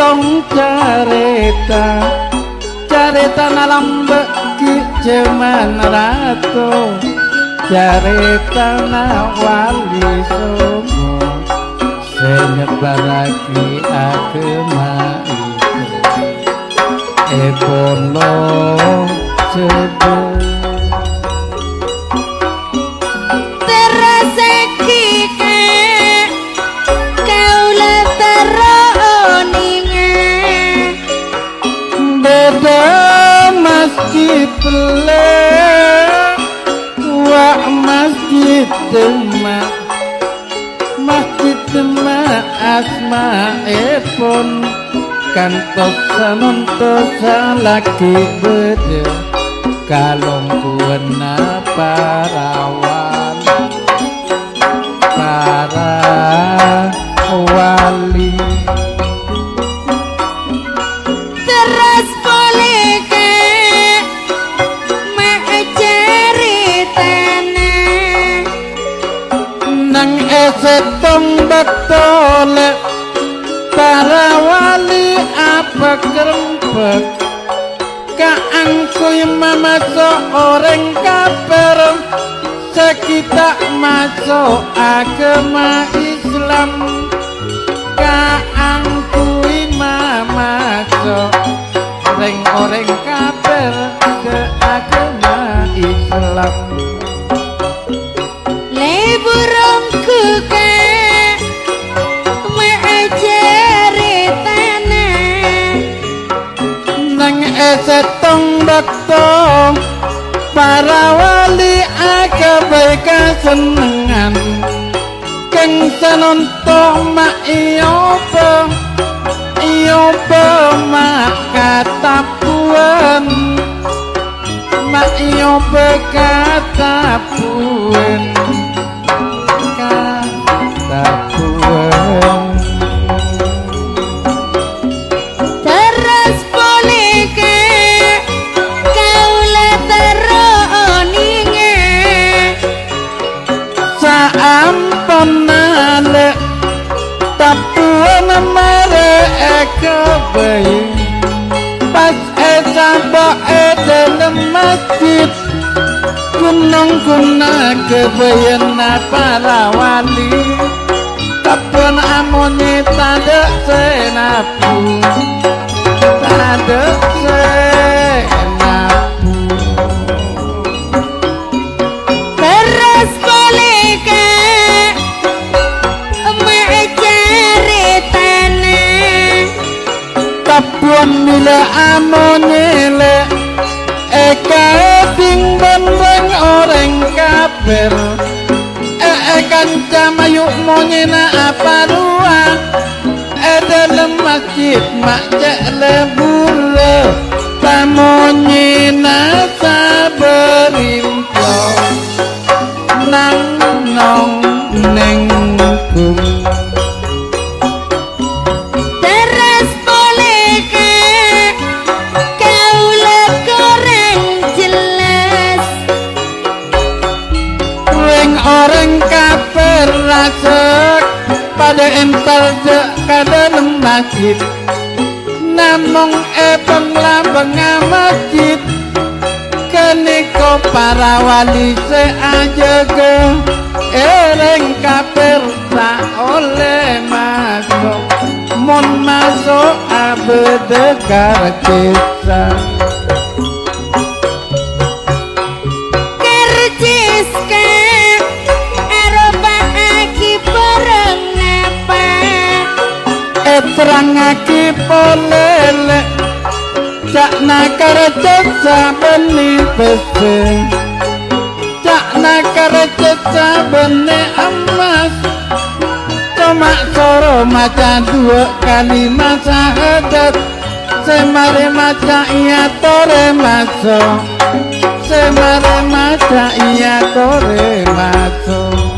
tong carita carita nalambek ki jaman ratu carita na wali songo senyebarake agama itu bono sebut masjid wa masjid demak asmaepun kantos sanuntos lagi bede kalong kuena parawan para wali setong betul para wali apa kerempet kaangkuy mamasuk orang kafir sekitar masuk agama Islam kaangkuy mamasuk orang kafir ke agama Islam burung kuka mengajari tanah nang setong bektong para wali agawe kasenengan keng sanonto mak iyoba mak katapuan mak iyoba katapuan terus boleh ke kau leteroninge saampun nale tapuan mereka bayi pas esabok dalam masjid gunung guna kebayan para wali kapun amuni tanda senapu tanda senapu terus boleh ke mencari tanah kapun bila amuni le eka ting bandeng orang kafir kanca mayuk monyena apa ruang dalam masjid mak cek lebur tamonyena saberimpo nang nong neng kum terus boleh ke kau kurang jelas orang kafir rasek pada entar ke dalam masjid namung penglambang masjid keniko para wali seajaga ereng kafir tak oleh masuk mon masuk abedekar kisah terangake polele cak nakar ceca beni pese cak nakar ceca beni emas cuma soro maca dua kali masa hadat semare maca iya tore maso semare maca iya tore maso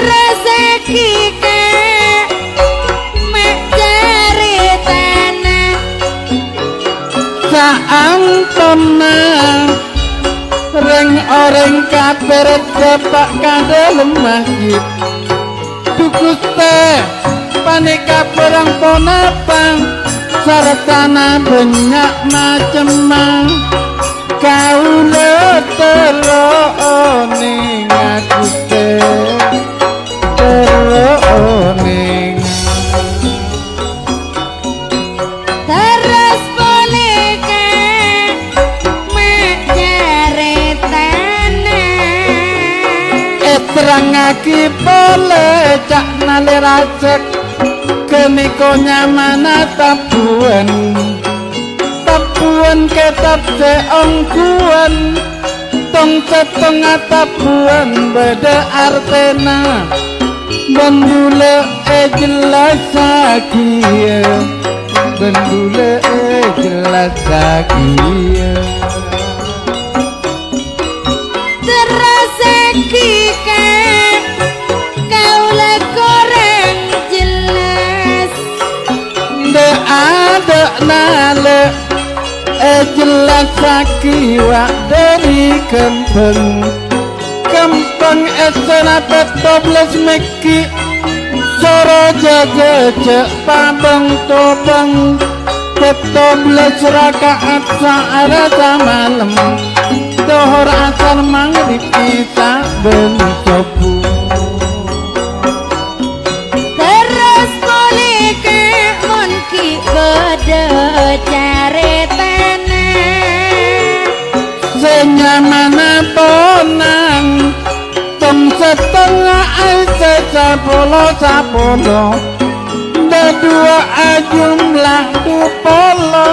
rezeki ke mencari tanah saantona reng orang kafir cepak ka dalam masjid tukus teh panika perang ponapang sartana banyak macem kaula terone ngaku terone terus boleh ke mencari tanah terangake boleh cak nale racek keniko nyamana tabuan ketap seongkuan tong setong tabuan beda artena bendule jelas sakia bendule jelas sakia terasa kika kau le korang jelas de ada nale jelas sakiwa dari kempeng esena petobles meki soro jaga cek pabang tobang petobles rakaat saarata malam dohor asal mangrib kita bencobu terus boleh ke monki beda cari tanah senyamana ponang tong setengah aise sapolo dua jumlah dupolo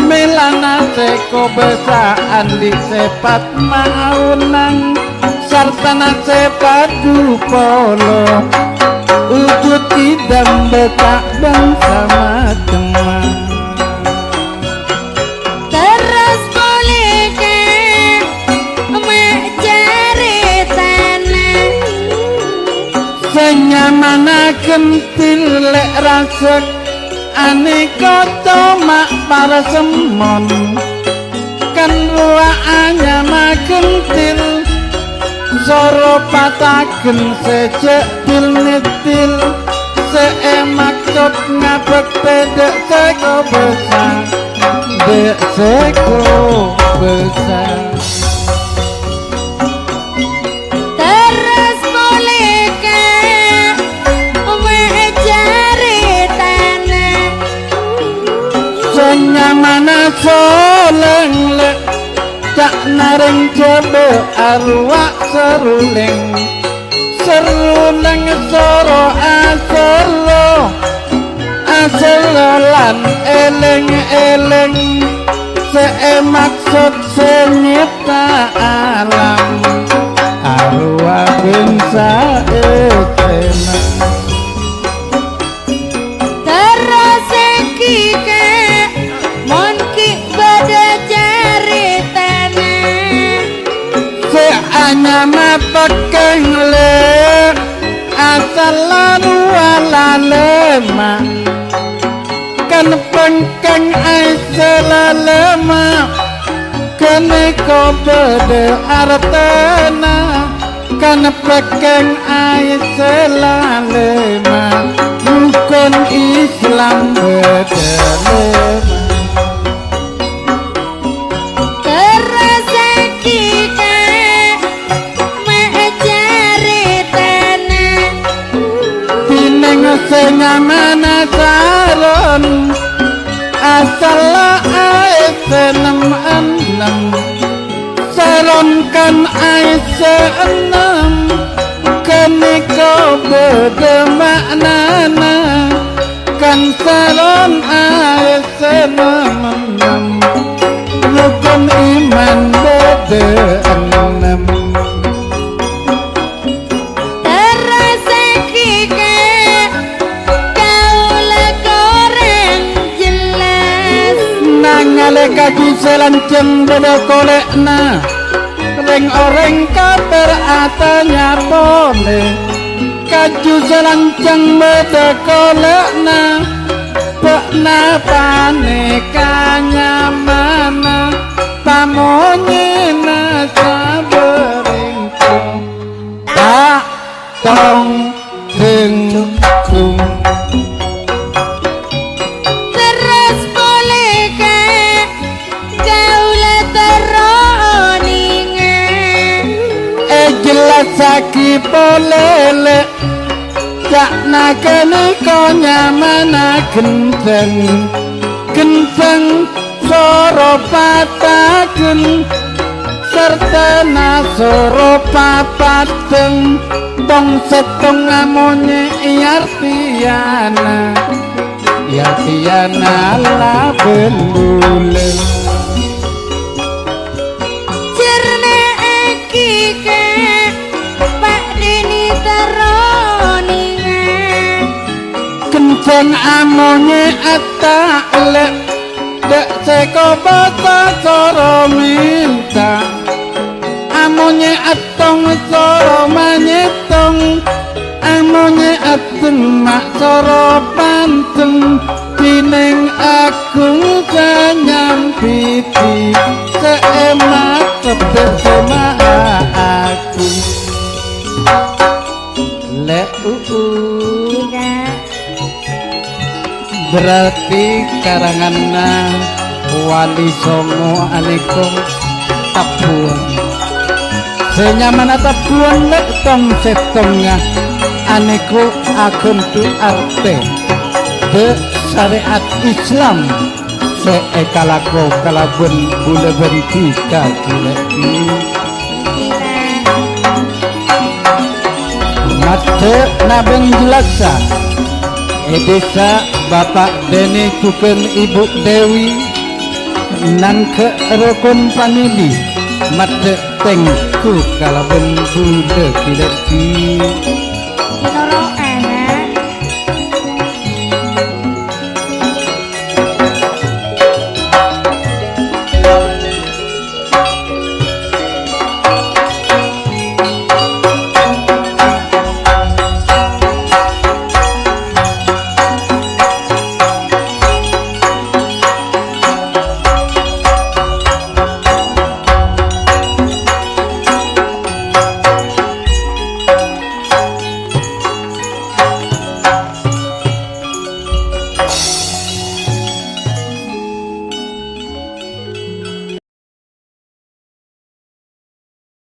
melana seko besaan di sepat maunang sartana sepat dupolo ujut tidak betak bersama teman terus boleh ke mencari tanah senyamana kentil lek rasek aneka tomak para semon kan ruaannya makentil soro pataken sejektil netil seemak cot ngabek pedek seko besar dek seko besar terus boleh ke mencari tanah senyamana soleng lek cak nareng coba arwah seruleng soro aselo lan eleng maksud senyipta alam arwah bangsa etena terus kike monki beda cari tanah seanyama pekeng le asalan wala lema kan pengkeng aisela lema kene ko beda artena kan pekeng aisela lema bukan Islam beda lema terus kike mencari tanah pineng senyamana saron asal aesenem saron kan aesenem keniko beda maknana kan saron aesenem rukun iman beda enam terus kike kau le korang jelas nangale kaki selanceng beda kolekna reng oreng kabar atanya boleh kaju selanceng beda kolekna pekna paneka nyamana pamonyena saberingku tak tong ring kum lagi polele jak nakene konyamana gendeng gendeng soro pataken serta nasoro papadeng tong setong amonye Yartiana la bendule Jerne iki ke Pak Deni Teroninga kenceng amonye atalek dek seko bata soro minta amonye atong soro manyetong amonye ateng mak soro panteng dining agung kanyampiti seemak tebet sema aku le Kira berarti karanganna Wali Songo Anikum Tabuan senyamana tabuan lek tong setongnya aniku agun tu arte de syariat Islam seekalako kalabun bule bentika kileki mate nabeng jelasa edesa Bapak Deni Tuken Ibu Dewi nang ke rukun famili mate tengku kalabun bule kileki